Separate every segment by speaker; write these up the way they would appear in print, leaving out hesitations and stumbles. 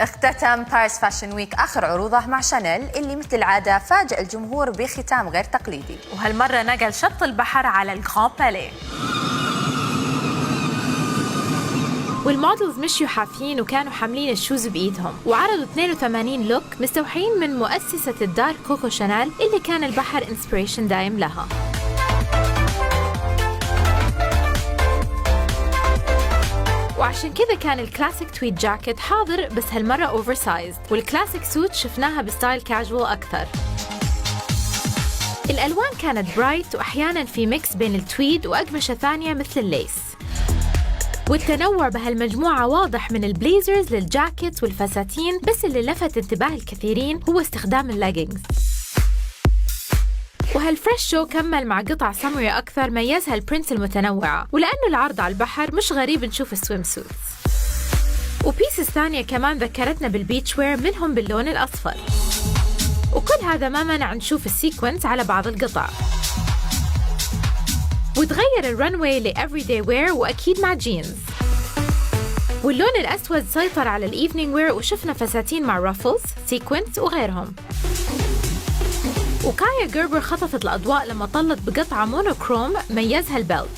Speaker 1: اختتم باريس فاشن ويك آخر عروضه مع شانيل اللي مثل العادة فاجأ الجمهور بختام غير تقليدي،
Speaker 2: وهالمرة نقل شط البحر على الغران باليه، والمودلز مشيوا حافيين وكانوا حاملين الشوز بإيدهم، وعرضوا 82 لوك مستوحين من مؤسسة الدار كوكو شانيل اللي كان البحر انسبريشن دايم لها. وعشان كذا كان الكلاسيك تويد جاكيت حاضر بس هالمرة اوفر سايزد، والكلاسيك سوت شفناها بستايل كاجوال أكثر. الألوان كانت برايت وأحياناً في ميكس بين التويد وأقمشة ثانية مثل الليس، والتنوع بهالمجموعة واضح من البليزرز للجاكيت والفساتين، بس اللي لفت انتباه الكثيرين هو استخدام اللاجينجز. وهالفريش شو كمل مع قطع سمري أكثر ميزها البرنتس المتنوعة، ولأنه العرض على البحر مش غريب نشوف السويم سوتس. وبيسز ثانية كمان ذكرتنا بالبيتش وير منهم باللون الأصفر، وكل هذا ما منع نشوف السيكونس على بعض القطع. وتغير الرنوي لإفريداي وير وأكيد مع جينز، واللون الأسود سيطر على الإيفنينج وير وشفنا فساتين مع رافلز، سيكونس وغيرهم. وكايا جيربر خطفت الأضواء لما طلت بقطعة مونوكروم ميزها البيلت،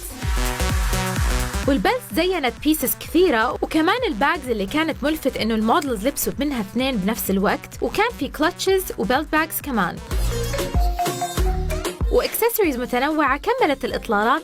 Speaker 2: والبيلت زينت بيسز كثيرة، وكمان الباجز اللي كانت ملفت إنه المودلز لبسوا منها اثنين بنفس الوقت، وكان في كلتشز وبيلت باجز كمان، وإكسسوارز متنوعة كملت الإطلالات